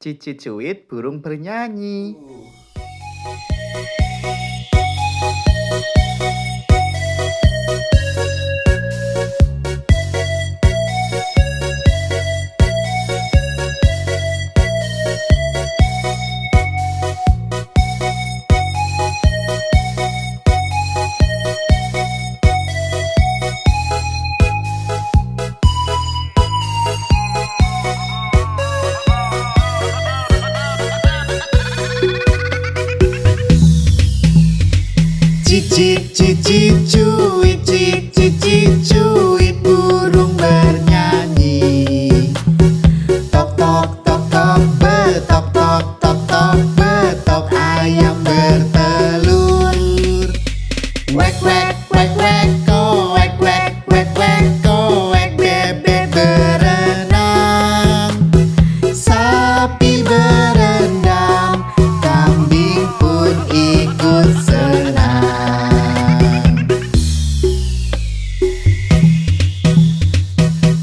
Cicit cuit burung bernyanyi. Cicit, cicit, cuit, cicit, cicit, cuit, burung bernyanyi. Tok, tok, tok, tok, betok, tok, tok, tok, betok, ayam bertelur. Wek, wek, wek, wek, koek, wek, wek, wek, koek, bebek berenang. Sapi berendam, kambing pun ikut senang.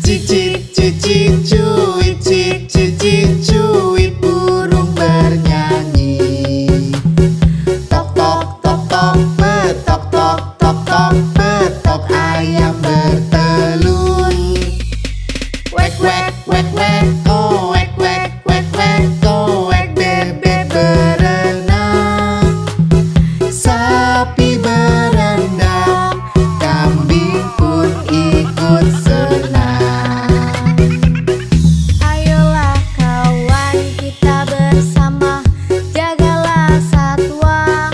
Cicit, cicit, cuit, cicit, cicit, cuit, burung bernyanyi. Tok, tok, tok, tok, betok, tok, tok, tok, betok, ayam bertelur. Wek, wek, wek, wek, koek, wek, wek, wek, koek, bebek berenang. Sapi berendam, kambing pun ikut senang. Ayolah kawan kita bersama, jagalah satwa.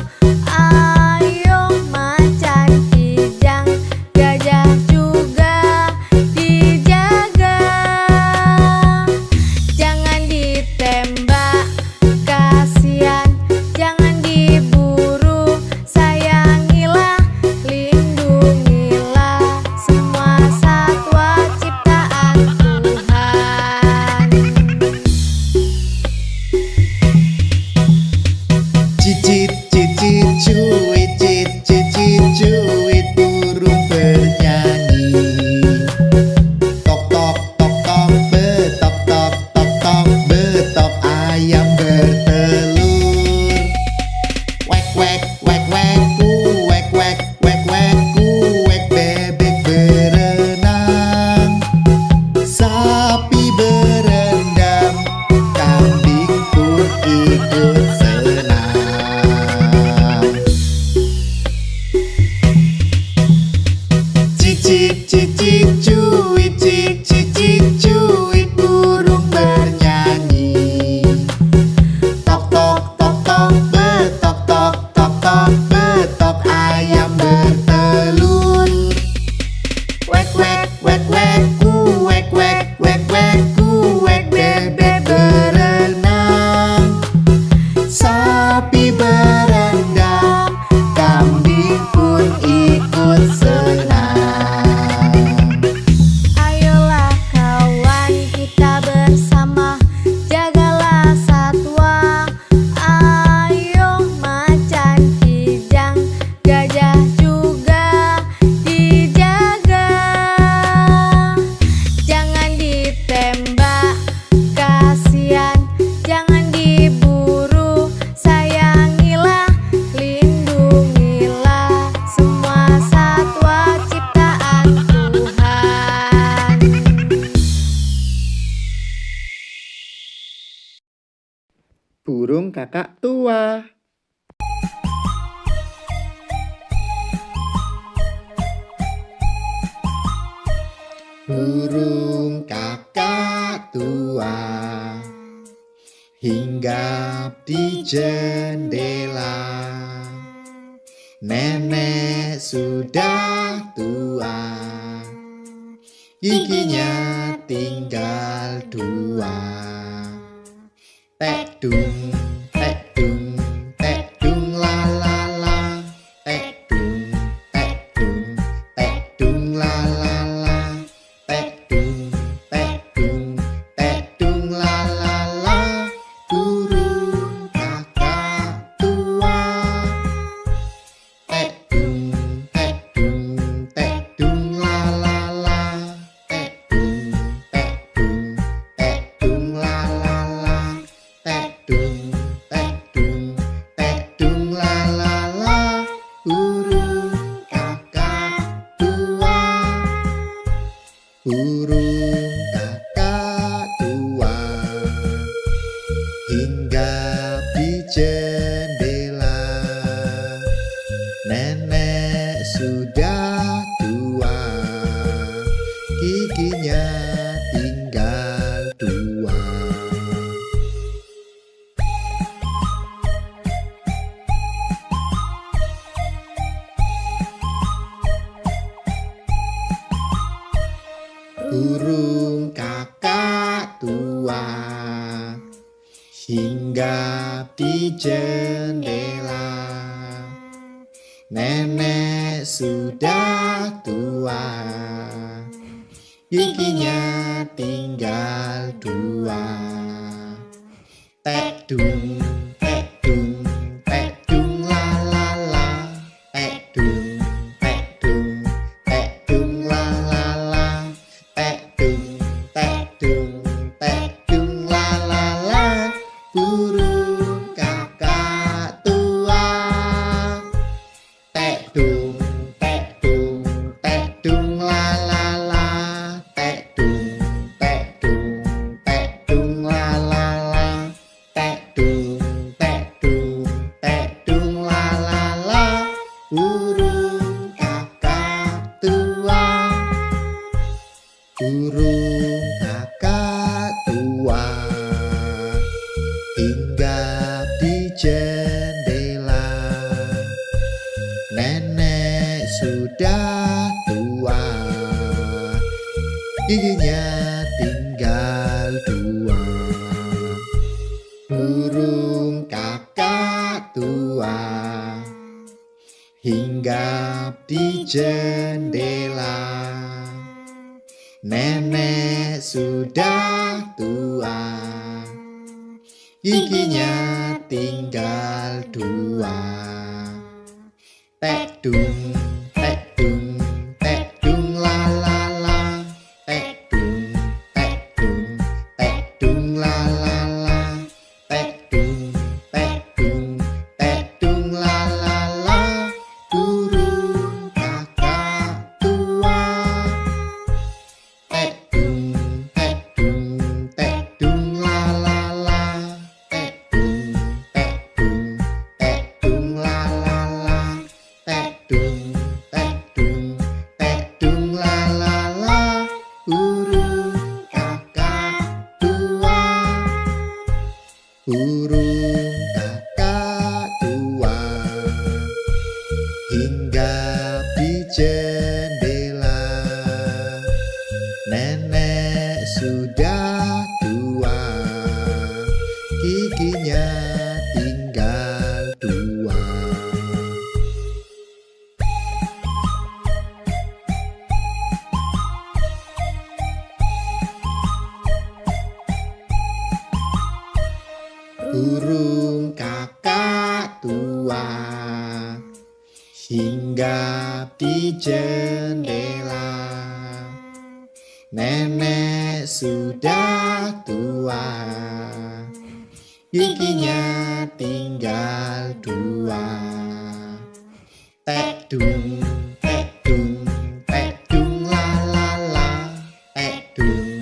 Ayo macan, kijang, gajah juga dijaga. Jangan ditembak, kasihan, jangan diburu. Sayangilah, lindungilah semua satwa ciptaan Tuhan. Cicit, cicit, cuit, cicit, cicit, cuit, burung bernyanyi. Tok, tok, tok, tok, betok, tok, tok, tok, betok, ayam bertelur. Wek, wek, wek, wek, kuek, wek, wek, wek, kuek, bebek berenang. Sapi berendam, kambing pun ikut senang. Cicit, cicit, cuit, cicit, cicit, cuit, burung bernyanyi. Tok, tok, tok, tok, betok, tok, tok, tok, betok, ayam bertelur. Wek, wek, wek, wek, kuek, wek, wek, wek, kuek, bebek berenang. Sapi berendam, kambing pun ikut senang. Ayolah kawan kita bersama, jagalah satwa. Ayo macan, kijang, gajah juga dijaga. Jangan ditembak, kasihan, jangan diburu. Sayangilah, lindungilah semua satwa ciptaan Tuhan. Burung kakak tua. Burung kakak tua hinggap di jendela. Nenek sudah tua, giginya tinggal dua. Tek dung, tek dung, tek dung, la la la. Tek dung, tek dung, tek dung, la la la. Tek dung, tek dung, tek dung, la la la. Burung kakak tua. Tek dung, tek dung, tek dung, la la la. Tek dung, tek dung, tek dung, la la la. hinggap di jendela. Nenek sudah tua, giginya tinggal 2. Tek dung, la la la. Tek dung, la la la. Tek dung, la la la. Burung kakak tua. Tek dung, la la la. Tek dung, la la la. Tek dung, la la la. Burung kakak tua. Burung kakak tua hinggap di jendela. Nenek sudah tua, giginya tinggal 2. Burung kakak tua hinggap di jendela. Nenek sudah tua, giginya tinggal 2. Tek dung, la la la. Tek dung, la la la. Tek dung, la la la. Burung kakak tua. Tek dung, la la la. Tek dung, la la la. Tek dung, la la la. Burung kakak tua. Burung kakak tua hinggap di jendela. Nenek sudah tua, giginya tinggal 2. Burung kakak tua hinggap di jendela. Nenek sudah tua, giginya tinggal 2. Tek dung, la la la. Tek dung,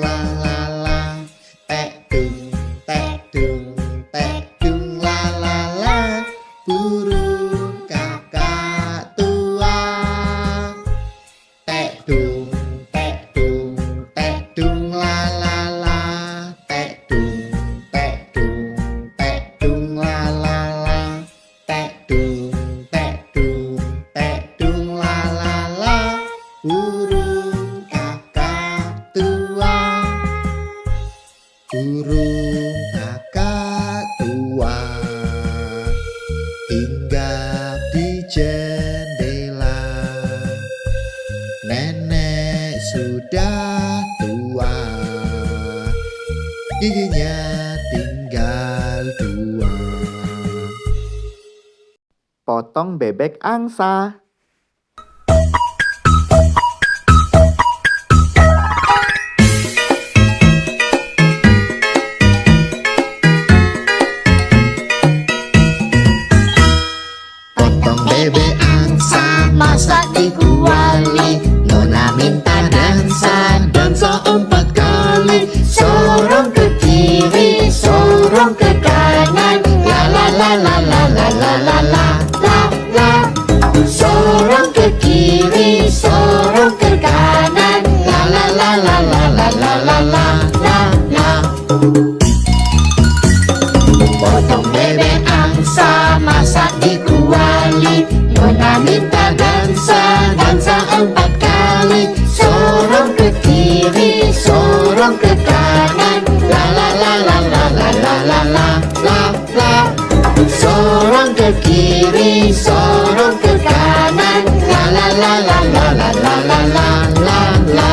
la la la. Tek dung, la la la. Burung kakak tua. Tek dung, la la la. Tek dung, la la la. Tek dung, la la la. Burung kakak tua. Burung kakak tua hinggap di jendela. Nenek sudah tua, giginya tinggal 2. Potong bebek angsa. Potong bebek angsa, masak di kuali. Nona minta dansa, dansa 4 kali. Sorong ke kiri, sorong ke kanan. La la la la la la la la la la la. Sorong ke kiri, sorong ke kanan. La la la la la la la la la la la. Potong bebek angsa, masak di kuali. Nona minta dansa, dansa 4 kali. Sorong ke kiri, sorong ke kanan. La la la la la la la la la la la. Sorong ke kiri, sorong ke kanan. La la la la la la la la la la la.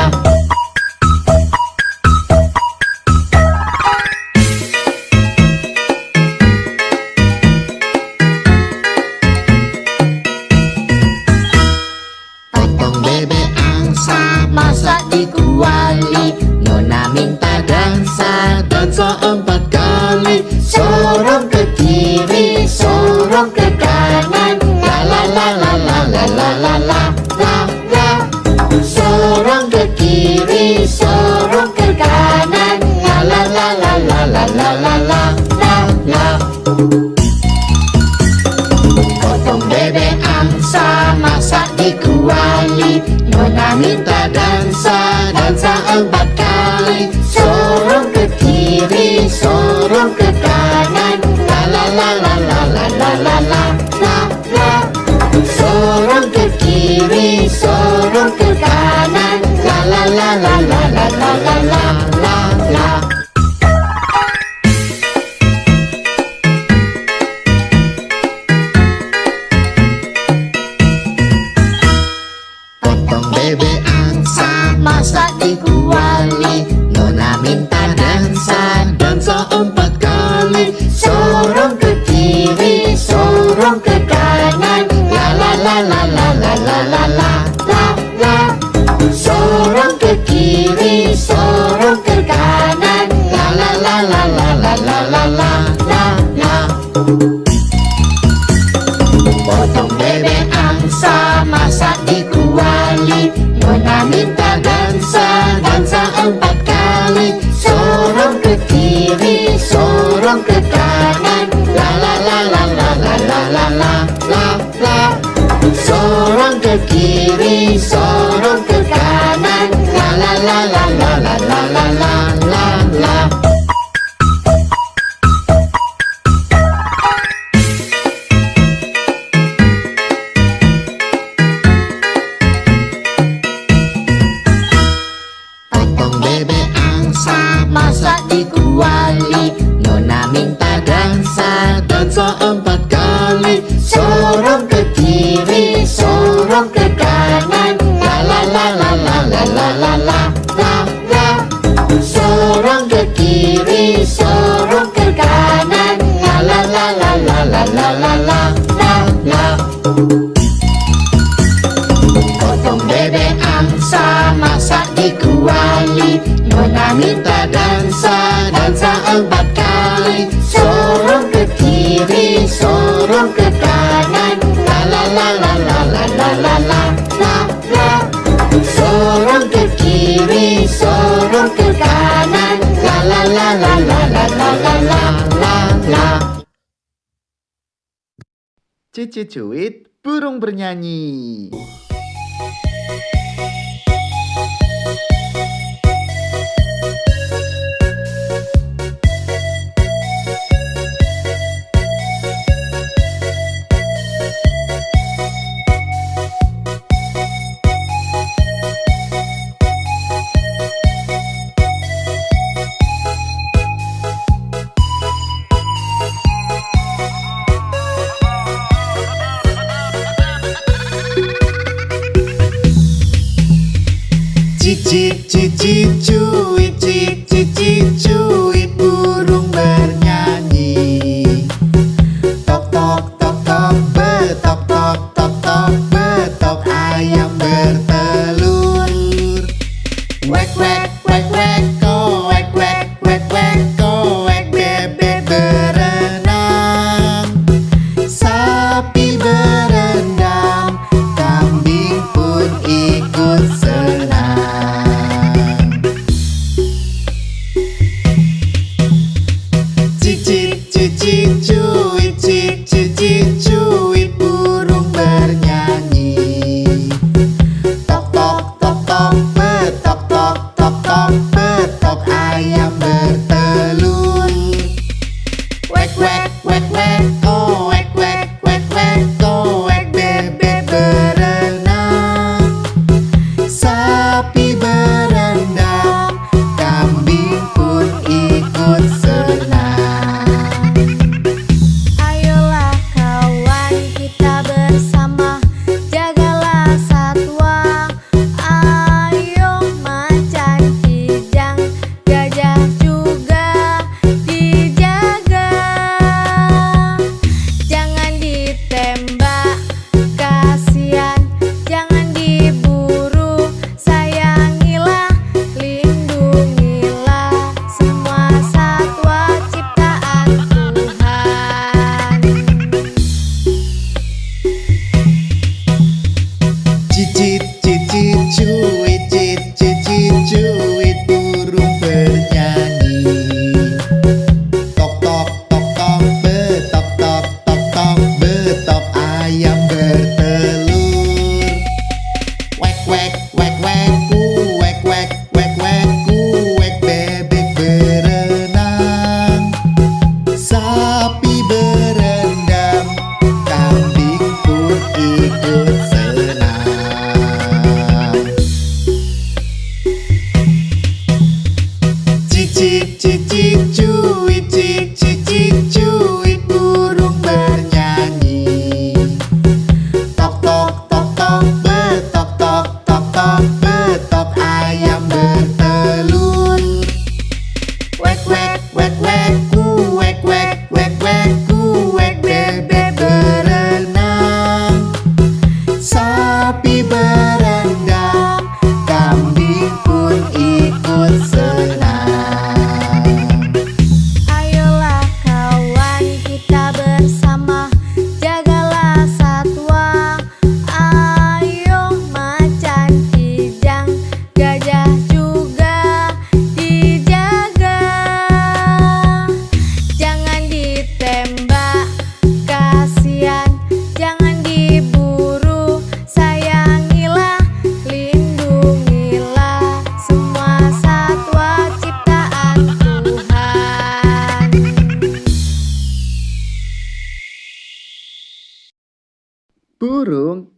Potong bebek angsa, masak di kuali. Nona minta dansa, dansa 4 kali. Sorong ke kiri, sorong ke kanan. La la la la la la la la la la la. Sorong ke kiri, sorong ke kanan. La la la la la la la la la la la. Potong bebek angsa, masak di kuali. Nona minta dansa, dansa 4 kali. Sorong ke kiri, sorong ke kanan. La la la la la la la la la la la. Sorong ke kiri, sorong ke kanan. La la la la la la la la la la la. Potong bebek angsa, masak di kuali. Nona minta dansa, dansa 4 kali. Sorong ke kiri, sorong ke kanan. La la la la la la la la la la la. Sorong ke kiri, sorong ke kanan. La la la la la la la la la la la. Potong bebek angsa, masak di kuali. Nona minta dansa, dansa 4 kali. Sorong ke kiri, sorong ke kanan. La la la la la la la la la la la. Sorong ke kiri, sorong ke kanan. La la la la la la la la la la la. Potong bebek angsa, masak di kuali. Nona minta dansa, dansa 4 kali. Sorong ke kiri, sorong ke kanan. La la la la la la la la la la la. Sorong ke kiri, sorong ke kanan. La la la la la la la la la la la. Potong bebek angsa, masak di kuali. Nona minta dansa, dansa 4 kali. Sorong ke kiri, sorong ke kanan. La la la la la la la la la la la. Sorong ke kiri, sorong ke kanan. La la la la la la la la la la la. Cici Cuit burung bernyanyi. Cici cuit, cici cuit, burung bernyanyi. Tok tok tok tok, betok tok tok tok, betok ayam bertelur. Wek wek wek wek, koek wek wek wek, koek bebek berenang. Sapi berendam, kambing pun ikut senang. Cici cuit, cici cuit, burung bernyanyi. Tok tok tok tok, betok tok tok tok, betok ayam bertelur. Wek wek wek wek, koek wek wek wek, koek bebek berenang. Sapi berendam, kambing pun ikut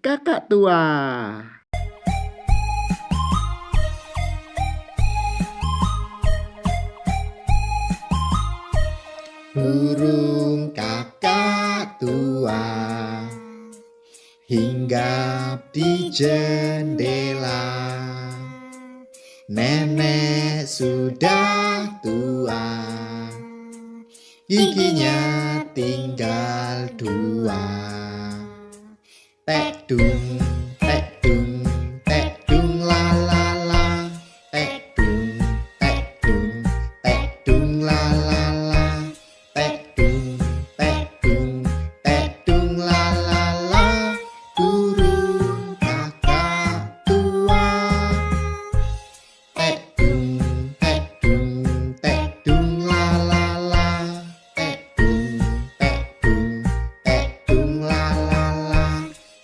kakak tua. Burung kakak tua hinggap di jendela. Nenek sudah tua, giginya tinggal dua. Tek dung, tek dung, tek dung la la la. Tek dung, tek dung, tek dung la la la. Tek dung, tek dung, tek dung la la la. Burung kakak tua. Tek dung, tek dung, tek dung la la la. Tek dung, tek dung, tek dung la la la.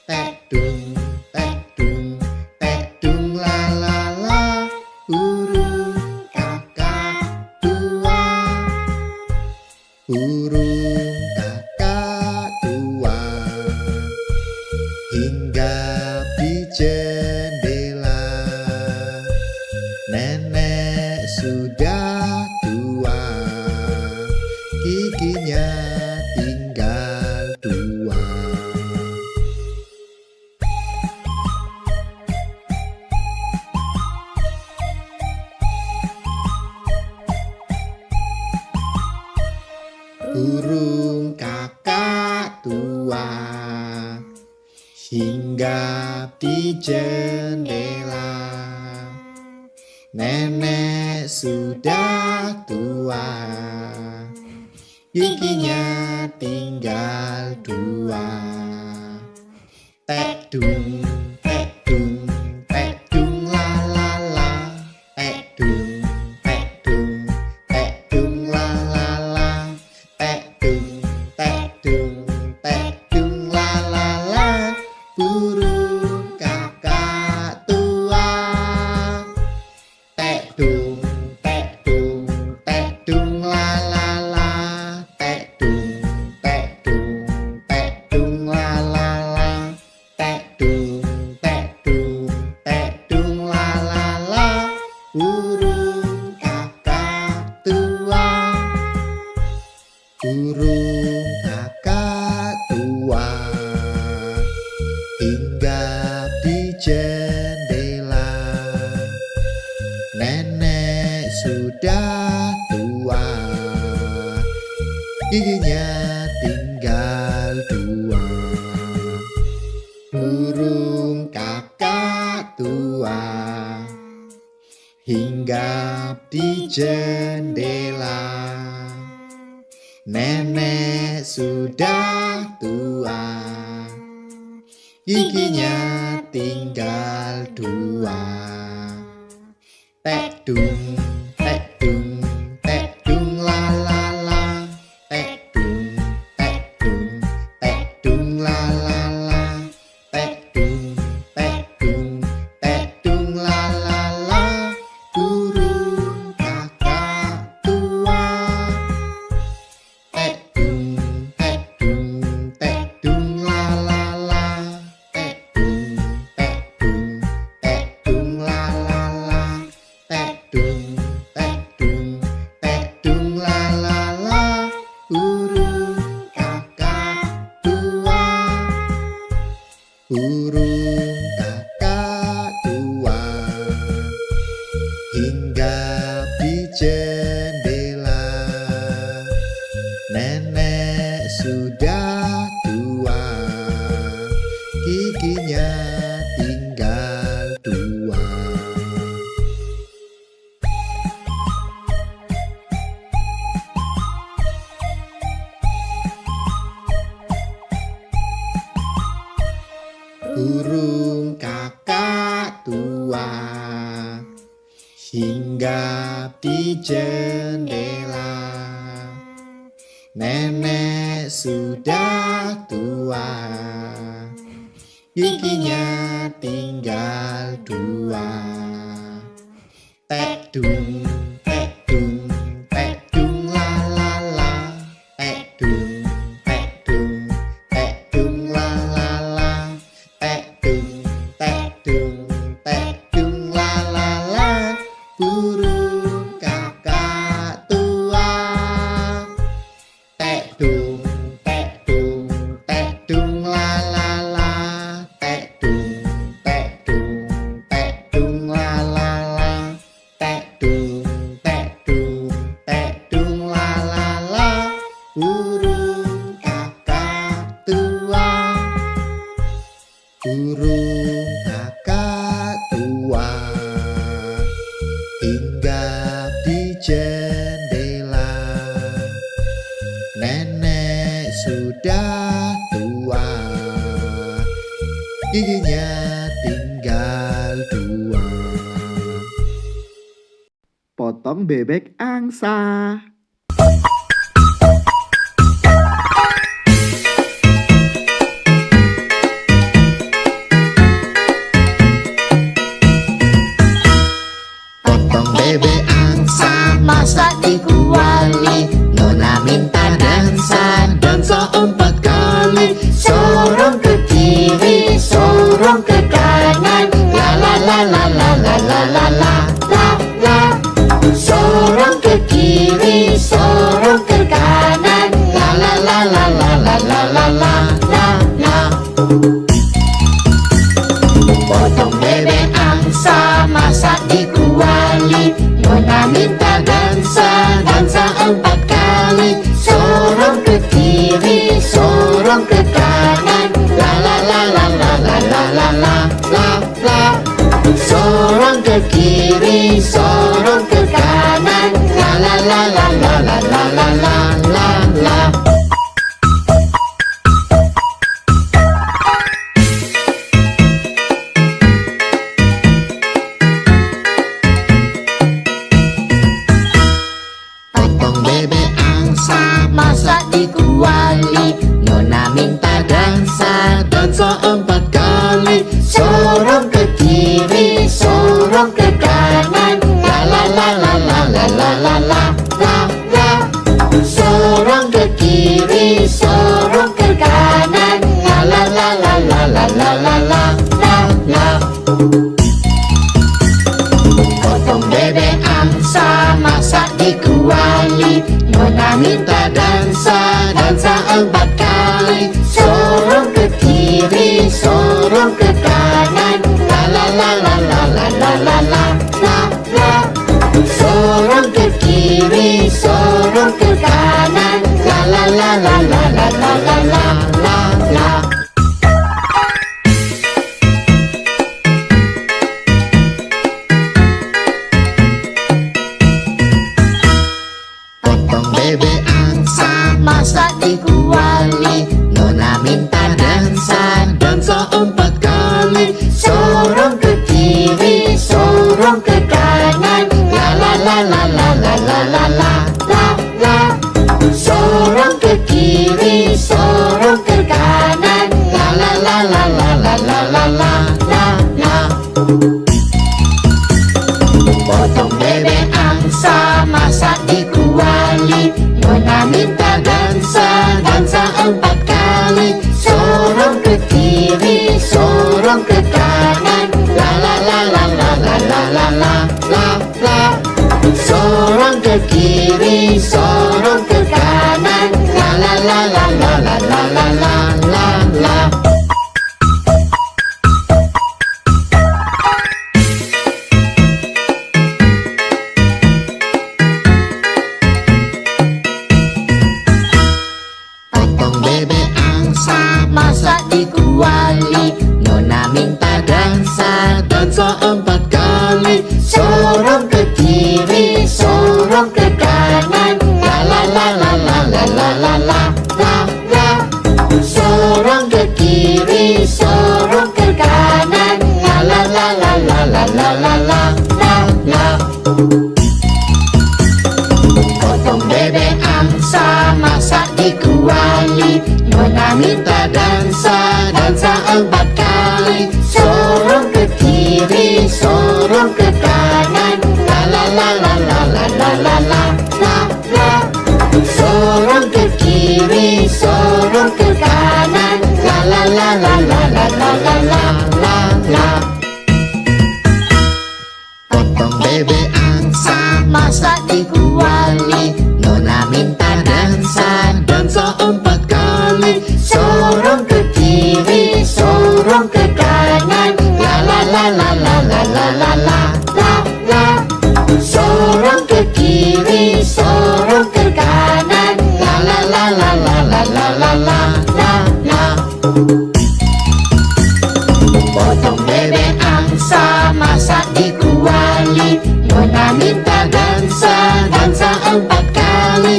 Tek dung, tek dung, tek dung la la la. Burung kakak tua. Burung kakak tua hinggap di jendela. Nenek sudah tua, giginya tinggal dua. Burung kakak tua hinggap di jendela. Nenek sudah tua, giginya tinggal dua. Tek dung, tek dung, tek dung la la la. Tek dung, tek dung, tek dung la la la. Tek dung, tek dung, tek dung la la la. Burung kakak tua. Tek dung, tek dung, tek dung la la la. Tek dung, tek dung, tek dung la la la. Tek dung, tek dung, tek dung la la la. Burung kakak tua. Burung kakak tua hinggap di jendela. Nenek sudah tua, giginya tinggal dua. Burung kakak tua hinggap di jendela. Nenek sudah tua, giginya tinggal dua. Tek dung, tek dung, tek dung la la la. Tek dung, tek dung, tek dung la la la. Tek dung, tek dung, tek dung la la la. Burung kakak tua. Tek dung, tek dung, tek dung la la la. Tek dung, tek dung, tek dung la la la. Tek dung, tek dung, tek dung la la la. Burung kakak tua. Burung kakak tua hinggap di jendela. Nenek sudah tua, giginya tinggal dua. Burung kakak tua hinggap di jendela. Nenek sudah tua, giginya tinggal dua. Tek dung, tek dung, tek dung la la la. Tek dung, tek dung, tek dung la la la. Tek giginya tinggal 2. Potong bebek angsa. Potong bebek angsa, masak di kuali. Nona minta dansa, dansa 4 kali. Sorong ke kiri, sorong ke kanan. La la la la la la la la la la la. Sorong ke kiri, sorong ke kanan. La la la la la la la la la la la. Potong bebek angsa, masak di kuali. Nona minta dansa, dansa 4 kali. Sorong ke kiri, sorong ke kanan. La la la la la la la la la la la. Sorong ke kiri, sorong ke kanan. La la la la la la la la la la la. Potong bebek angsa, masak di kuali. Nona minta dansa, dansa 4 kali. Sorong ke kiri, sorong ke kanan. La la la la la la la la la la la. Sorong ke kiri, sorong ke kanan. La la la la la la la la la la la. Potong bebek angsa, masak di kuali. Nona minta dansa, dansa 4 kali. Sorong ke kiri, sorong ke kanan. La la la la la la la la la la la. Sorong ke kiri, sorong ke kanan. La la la la la la la la la la la. Potong bebek angsa, masak di kuali. Nona minta dansa, dansa 4 kali. Sorong ke kiri, sorong ke kanan. La la la la la la la la la la la. Sorong ke kiri, sorong ke kanan. La la la la la la la la la la la. Potong bebek angsa, masak di kuali. Nona minta dansa, dansa 4 kali. Sorong ke kiri, sorong ke kanan. La la la la la la la la la la la. Sorong ke kiri, sorong ke kanan. La la la la la la la la la la la. Potong bebek angsa, masak di kuali. Nona minta dansa, dansa 4 kali. Sorong ke kiri, sorong ke kanan. La la la la la la la la la la la. Sorong ke kiri, sorong ke kanan. La la la la la la la la la la la. Potong bebek angsa, masak di kuali. Nona minta dansa, dansa 4 kali. Sorong ke kiri, sorong ke kanan. La la la la la la la la la la la. Sorong ke kiri, sorong ke kanan. La la la la la la la la la la la. Potong bebek angsa, masak di kuali. Nona minta dansa, dansa 4 kali. Sorong ke kiri, sorong ke kanan. La la la la la la la la la la la. Sorong ke kiri, sorong ke kanan. La la la la la la la la la la la. Potong bebek angsa, masak di kuali. Nona minta dansa, dansa 4 kali.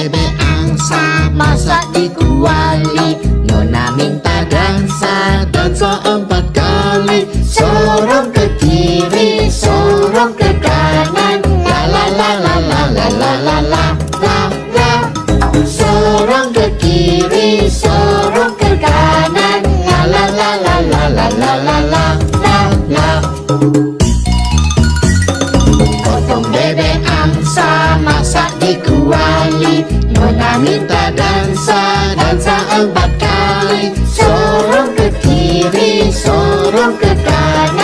bebek angsa masak di kuali. Nona minta dansa, dansa 4 kali. Sorong ke kiri, sorong ke kanan, la la la la la la la la la la la. Sorong ke kiri, sorong ke kanan, la la la la la la la la la la la. Potong bebek angsa masak di kuali. Nona minta dansa, dansa 4 kali. Sorong ke kiri, sorong ke kanan,